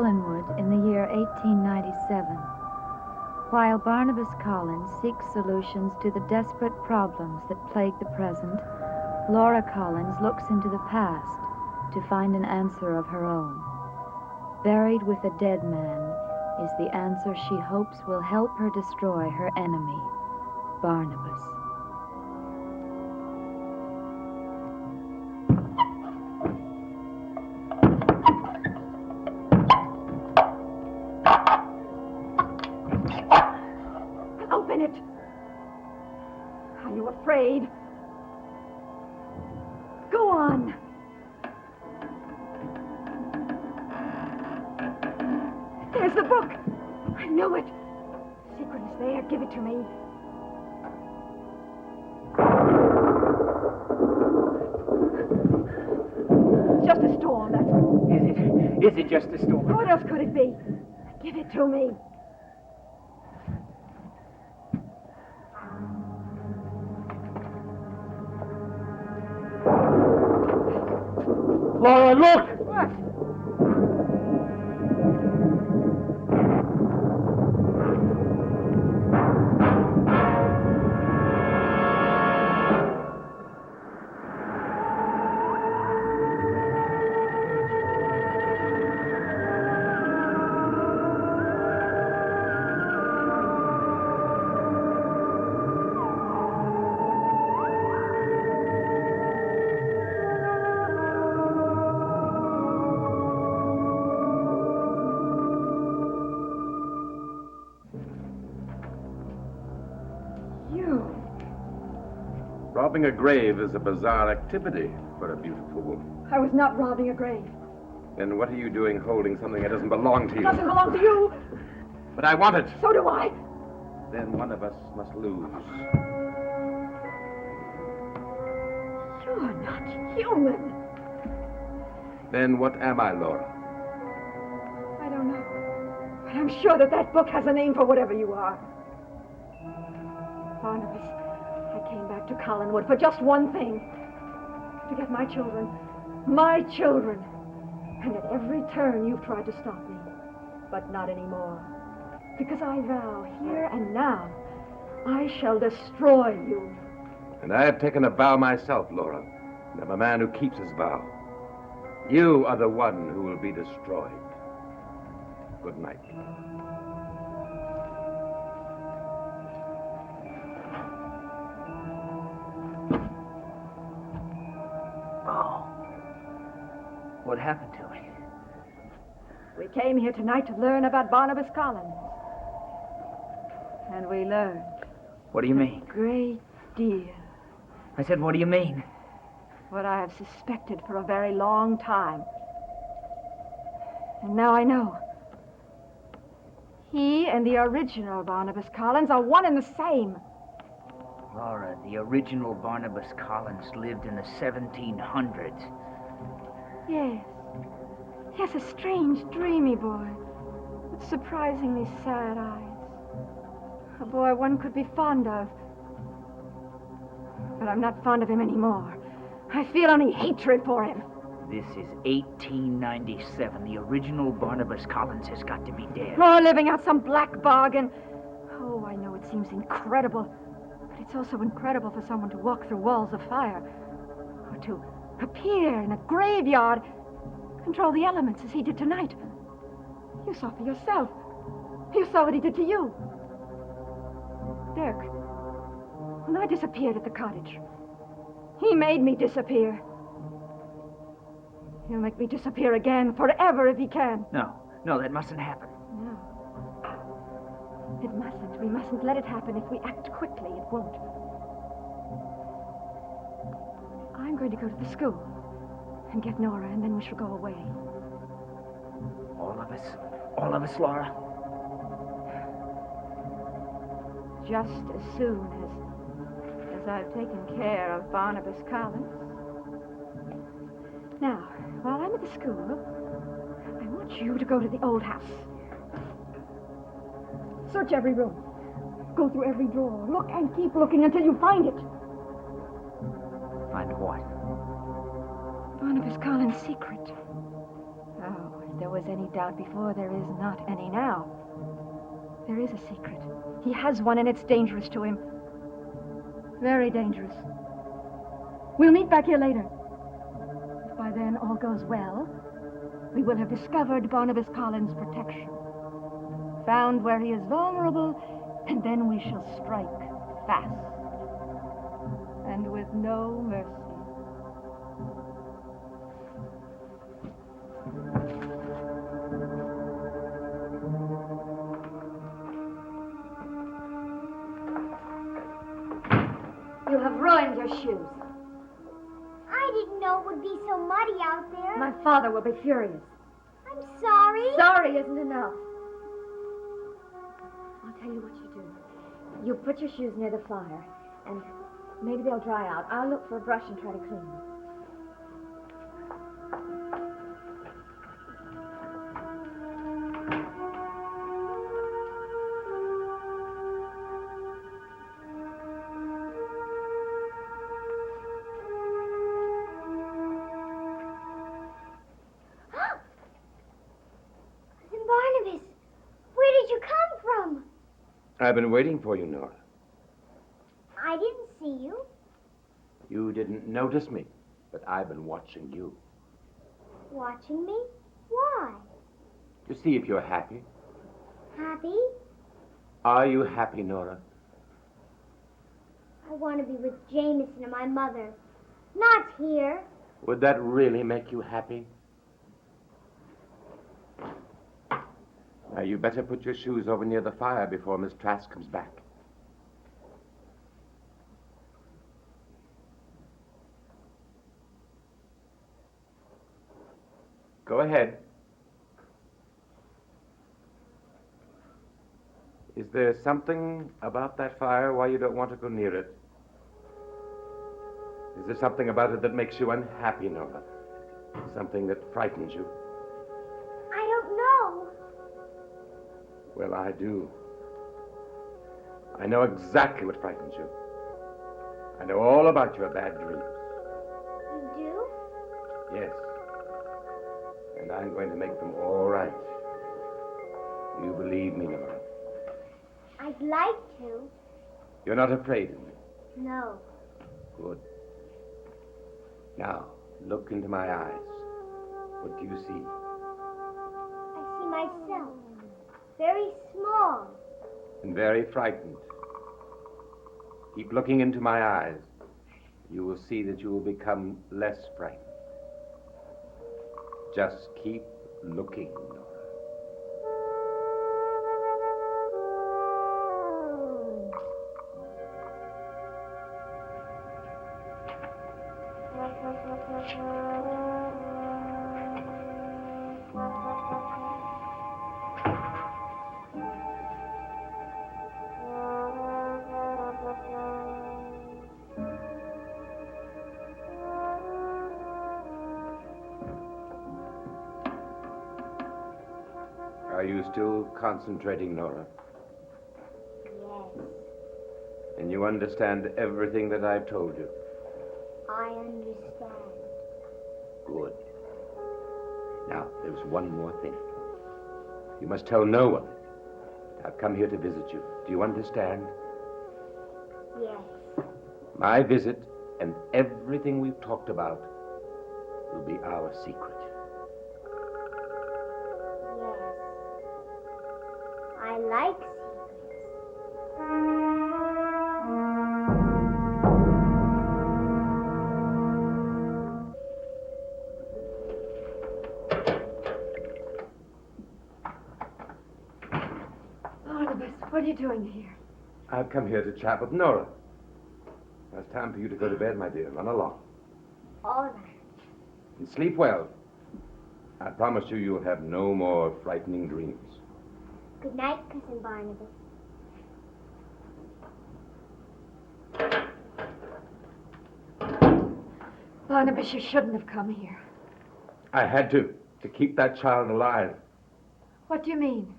Collinwood in the year 1897. While Barnabas Collins seeks solutions to the desperate problems that plague the present, Laura Collins looks into the past to find an answer of her own. Buried with a dead man is the answer she hopes will help her destroy her enemy, Barnabas. Open it! Are you afraid? Go on! There's the book! I knew it! The secret is there. Give it to me. It's just a storm, that's all. Is it just a storm? What else could it be? Give it to me. Laura, look! What? Robbing a grave is a bizarre activity for a beautiful woman. I was not robbing a grave. Then what are you doing holding something that doesn't belong to It you? doesn't belong to you. But I want it. So do I. Then one of us must lose. You're not human. Then what am I, Laura? I don't know. But I'm sure that book has a name for whatever you are. Barnabas, I came back to Collinwood for just one thing. To get my children. My children. And at every turn you've tried to stop me. But not anymore. Because I vow, here and now, I shall destroy you. And I have taken a vow myself, Laura. And I'm a man who keeps his vow. You are the one who will be destroyed. Good night. Oh. What happened to me? We came here tonight to learn about Barnabas Collins. And we learned. What do you mean? A great deal. I said, what do you mean? What I have suspected for a very long time. And now I know. He and the original Barnabas Collins are one and the same. Laura, the original Barnabas Collins lived in the 1700s. Yes. Yes, a strange, dreamy boy with surprisingly sad eyes. A boy one could be fond of. But I'm not fond of him anymore. I feel only hatred for him. This is 1897. The original Barnabas Collins has got to be dead. Or living out some black bargain. Oh, I know it seems incredible. But it's also incredible for someone to walk through walls of fire. Or to appear in a graveyard. Control the elements as he did tonight. You saw for yourself. You saw what he did to you. Dirk, when I disappeared at the cottage, he made me disappear. He'll make me disappear again, forever if he can. No, that mustn't happen. No. It mustn't. We mustn't let it happen. If we act quickly, it won't. I'm going to go to the school and get Nora, and then we shall go away. All of us, Laura. Just as soon as I've taken care of Barnabas Collins. Now, while I'm at the school, I want you to go to the old house. Search every room. Go through every drawer. Look and keep looking until you find it. Find what? Barnabas Collins' secret. Oh, If there was any doubt before, there is not any now. There is a secret. He has one, and it's dangerous to him. Very dangerous. We'll meet back here later. If by then all goes well, we will have discovered Barnabas Collins' protection, found where he is vulnerable, and then we shall strike fast and with no mercy. You have ruined your shoes. I didn't know it would be so muddy out there. My father will be furious. I'm sorry. Sorry isn't enough. I'll tell you what you do. You put your shoes near the fire, and maybe they'll dry out. I'll look for a brush and try to clean them. Cousin Barnabas, where did you come from? I've been waiting for you, Nora. I didn't see you. You didn't notice me, but I've been watching you. Watching me? Why? To see if you're happy. Happy? Are you happy, Nora? I want to be with Jameson and my mother. Not here. Would that really make you happy? Now, you better put your shoes over near the fire before Miss Trask comes back. Go ahead. Is there something about that fire why you don't want to go near it? Is there something about it that makes you unhappy, Nora? Something that frightens you? I don't know. Well, I do. I know exactly what frightens you. I know all about your bad dreams. You do? Yes. And I'm going to make them all right. You believe me, Nora? I'd like to. You're not afraid of me? No. Good. Now, look into my eyes. What do you see? I see myself. Very small. And very frightened. Keep looking into my eyes. You will see that you will become less frightened. Just keep looking, Nora. Are you still concentrating, Nora? Yes. And you understand everything that I've told you? I understand. Good. Now, there's one more thing. You must tell no one. I've come here to visit you. Do you understand? Yes. My visit and everything we've talked about will be our secret. Yes. I like secrets. Barnabas, what are you doing here? I've come here to chat with Nora. Now, it's time for you to go to bed, my dear. Run along. All right. And sleep well. I promise you, you'll have no more frightening dreams. Good night, Cousin Barnabas. Barnabas, you shouldn't have come here. I had to keep that child alive. What do you mean?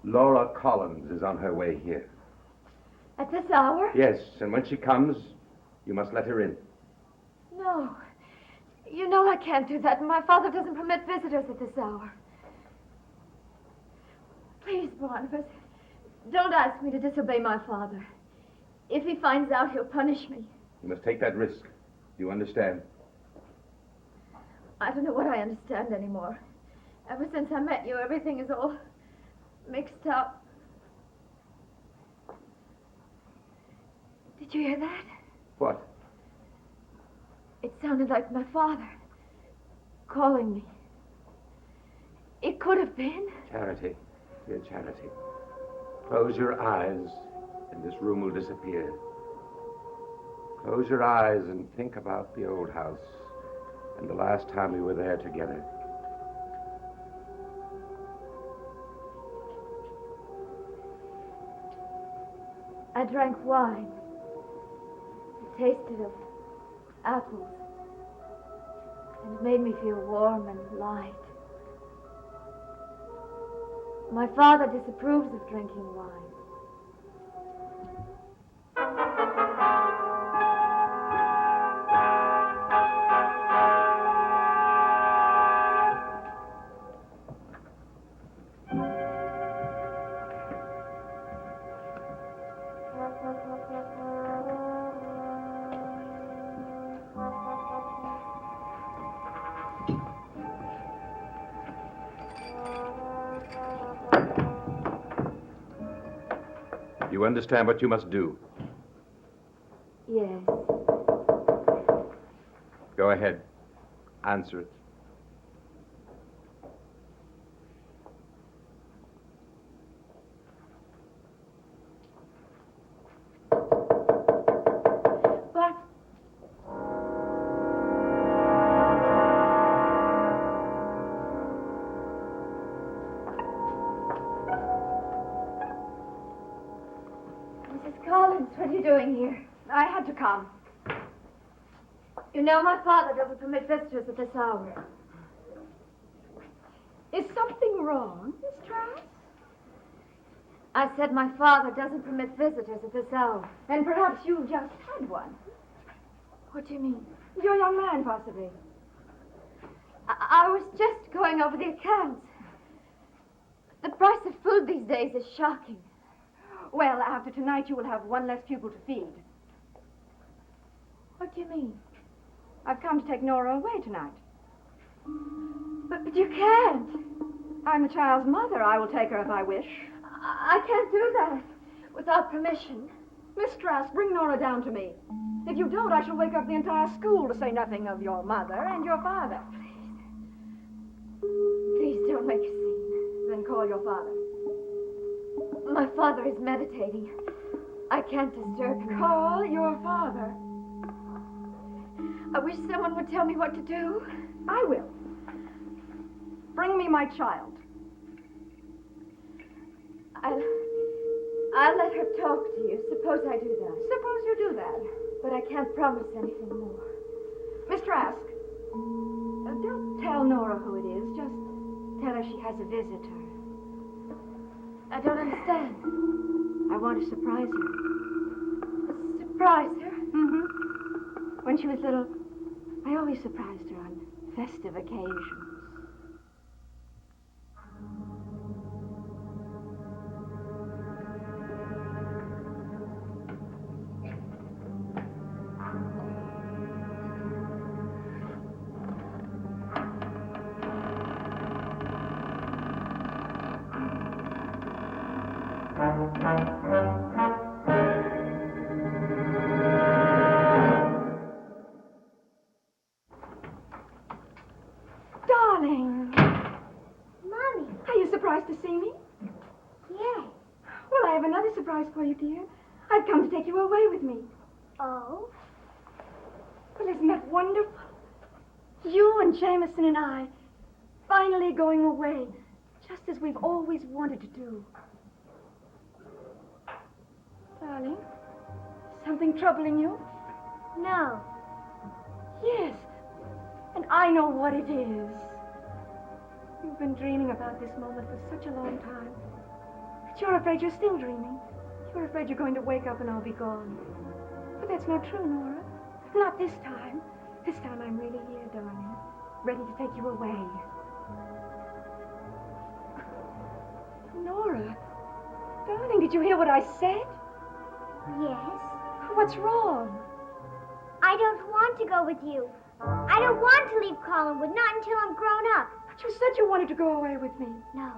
Laura Collins is on her way here. At this hour? Yes, and when she comes, you must let her in. No. You know I can't do that. My father doesn't permit visitors at this hour. Please, Barnabas, don't ask me to disobey my father. If he finds out, he'll punish me. You must take that risk. Do you understand? I don't know what I understand anymore. Ever since I met you, everything is all mixed up. Did you hear that? What? It sounded like my father calling me. It could have been. Charity, dear Charity. Close your eyes and this room will disappear. Close your eyes and think about the old house and the last time we were there together. I drank wine. It tasted of apples. And it made me feel warm and light. My father disapproves of drinking wine. You understand what you must do. Yes. Go ahead. Answer it. But Mrs. Collins, what are you doing here? I had to come. You know my father doesn't permit visitors at this hour. Is something wrong, Miss Trask? I said my father doesn't permit visitors at this hour. And perhaps you just had one. What do you mean? Your young man, possibly. I was just going over the accounts. The price of food these days is shocking. Well, after tonight, you will have one less pupil to feed. What do you mean? I've come to take Nora away tonight. But you can't. I'm the child's mother. I will take her if I wish. I can't do that without permission. Miss Trask, bring Nora down to me. If you don't, I shall wake up the entire school, to say nothing of your mother and your father. Please don't make a scene. Then call your father. My father is meditating. I can't disturb him. Call your father. I wish someone would tell me what to do. I will. Bring me my child. I'll let her talk to you. Suppose I do that. Suppose you do that. But I can't promise anything more. Miss Trask, don't tell Nora who it is. Just tell her she has a visitor. I don't understand. I want to surprise you. Surprise her? Mm-hmm. When she was little, I always surprised her on festive occasions. Darling! Mommy. Are you surprised to see me? Yes. Well, I have another surprise for you, dear. I've come to take you away with me. Oh? Well, isn't that wonderful? You and Jameson and I finally going away, just as we've always wanted to do. Darling, something troubling you? No. Yes, and I know what it is. You've been dreaming about this moment for such a long time. But you're afraid you're still dreaming. You're afraid you're going to wake up and I'll be gone. But that's not true, Nora. Not this time. This time I'm really here, darling. Ready to take you away. Nora, darling, did you hear what I said? Yes. What's wrong? I don't want to go with you. I don't want to leave Collinwood, not until I'm grown up. But you said you wanted to go away with me. No.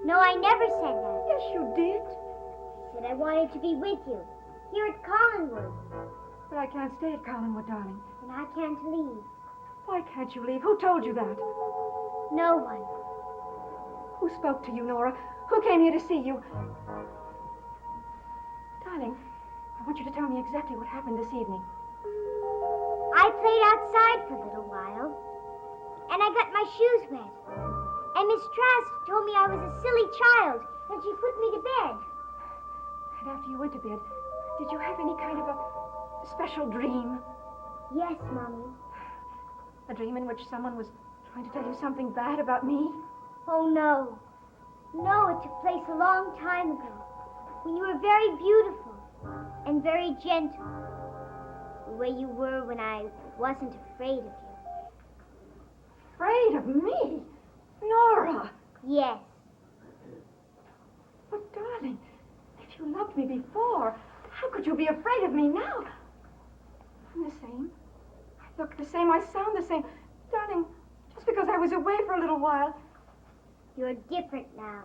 No, I never said that. Yes, you did. I said I wanted to be with you, here at Collinwood. But I can't stay at Collinwood, darling. And I can't leave. Why can't you leave? Who told you that? No one. Who spoke to you, Nora? Who came here to see you? Darling, I want you to tell me exactly what happened this evening. I played outside for a little while, and I got my shoes wet. And Miss Trask told me I was a silly child, and she put me to bed. And after you went to bed, did you have any kind of a special dream? Yes, Mommy. A dream in which someone was trying to tell you something bad about me? Oh, no. No, it took place a long time ago, when you were very beautiful and very gentle. The way you were when I wasn't afraid of you. Afraid of me? Nora! Yes. But, darling, if you loved me before, how could you be afraid of me now? I'm the same. I look the same. I sound the same. Darling, just because I was away for a little while. You're different now.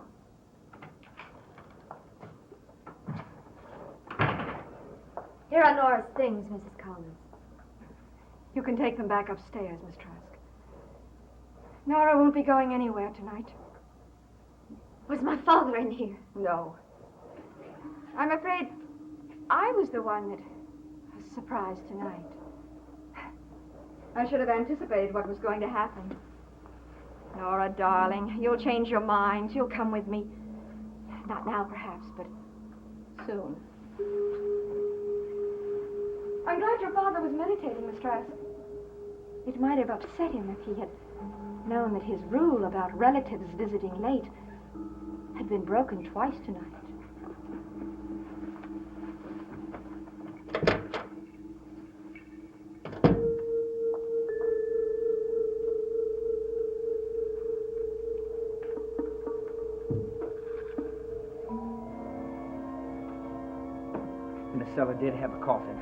Here are Nora's things, Mrs. Collins. You can take them back upstairs, Miss Trask. Nora won't be going anywhere tonight. Was my father in here? No. I'm afraid I was the one that was surprised tonight. I should have anticipated what was going to happen. Nora, darling, you'll change your mind. You'll come with me. Not now, perhaps, but soon. I'm glad your father was meditating, Miss Trask. It might have upset him if he had known that his rule about relatives visiting late had been broken twice tonight. And the cellar did have a coffin.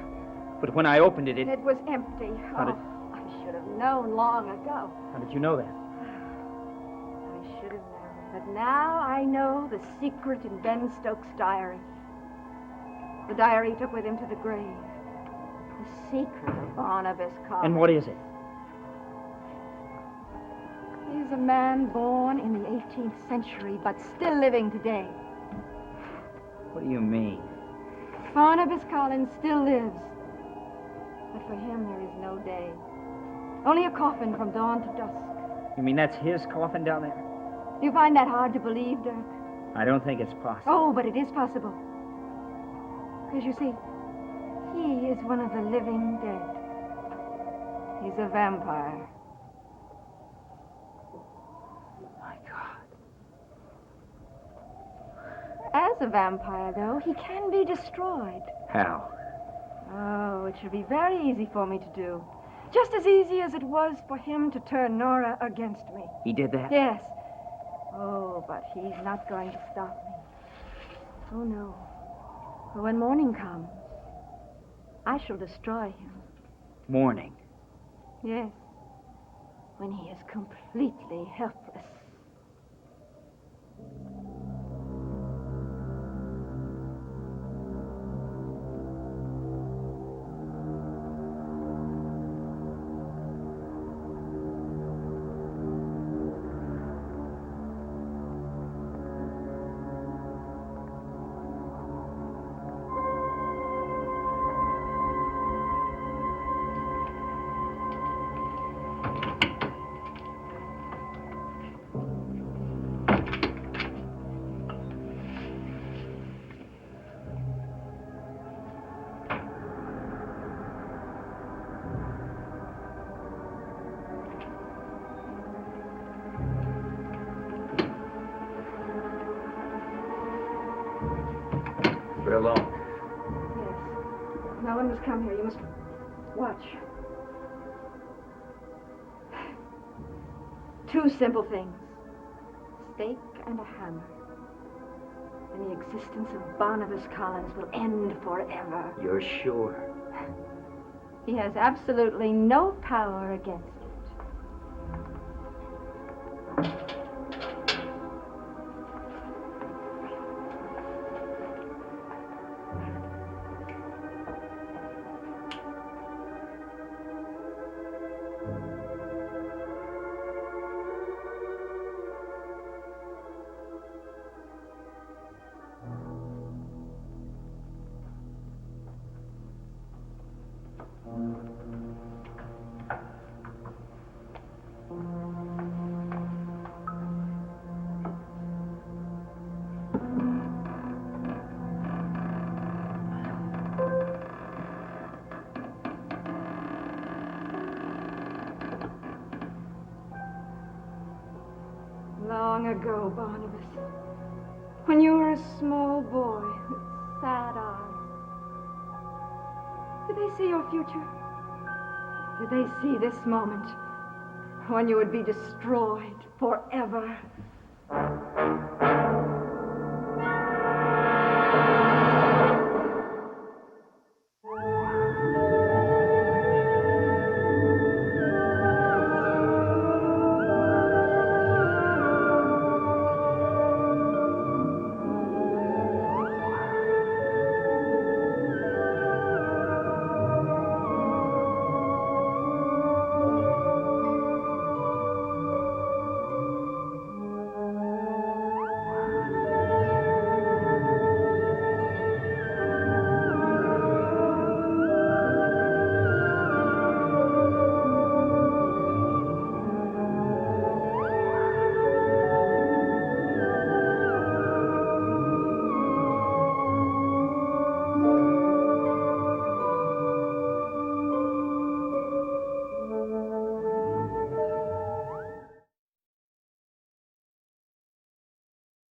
But when I opened it, It was empty. How did- I should have known long ago. How did you know that? I should have known. But now I know the secret in Ben Stokes' diary. The diary he took with him to the grave. The secret of Barnabas Collins. And what is it? He's a man born in the 18th century, but still living today. What do you mean? Barnabas Collins still lives. But for him, there is no day. Only a coffin from dawn to dusk. You mean that's his coffin down there? You find that hard to believe, Dirk? I don't think it's possible. Oh, but it is possible. Because you see, he is one of the living dead. He's a vampire. My God. As a vampire, though, he can be destroyed. How? Oh, it should be very easy for me to do. Just as easy as it was for him to turn Nora against me. He did that? Yes. Oh, but he's not going to stop me. Oh, no. For when morning comes, I shall destroy him. Morning. Yes. When he is completely helpless. We're alone. Yes. No one must come here. You must watch. Two simple things. Stake and a hammer. And the existence of Barnabas Collins will end forever. You're sure? He has absolutely no power against it. Long ago, Barnabas, when you were a small boy with sad eyes, did they see your future? Did they see this moment when you would be destroyed forever?